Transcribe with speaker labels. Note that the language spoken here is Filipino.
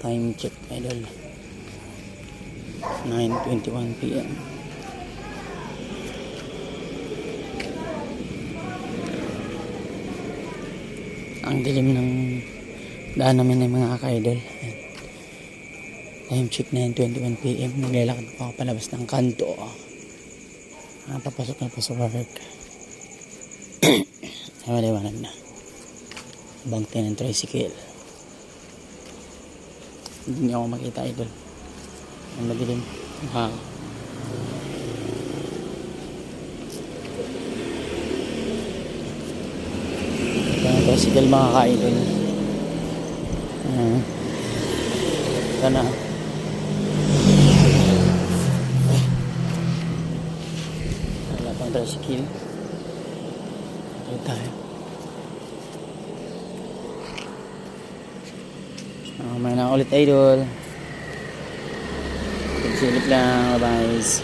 Speaker 1: Time check idol, 9:21 PM. Ang dilim ng daan namin ng mga ka-idol. Time check 9:21 PM. Naglalakad pa ako palabas ng kanto. Papasok na pa sa work. Ay, maliwanag na. Bangte ng tricycle. Hindi niya ako makita idol. Ang madilim. Ito na tricycle mga ka-idol. Ito na. Wala pang tricycle. Ito tayo. May na ulit idol. Silip lang, bye bye.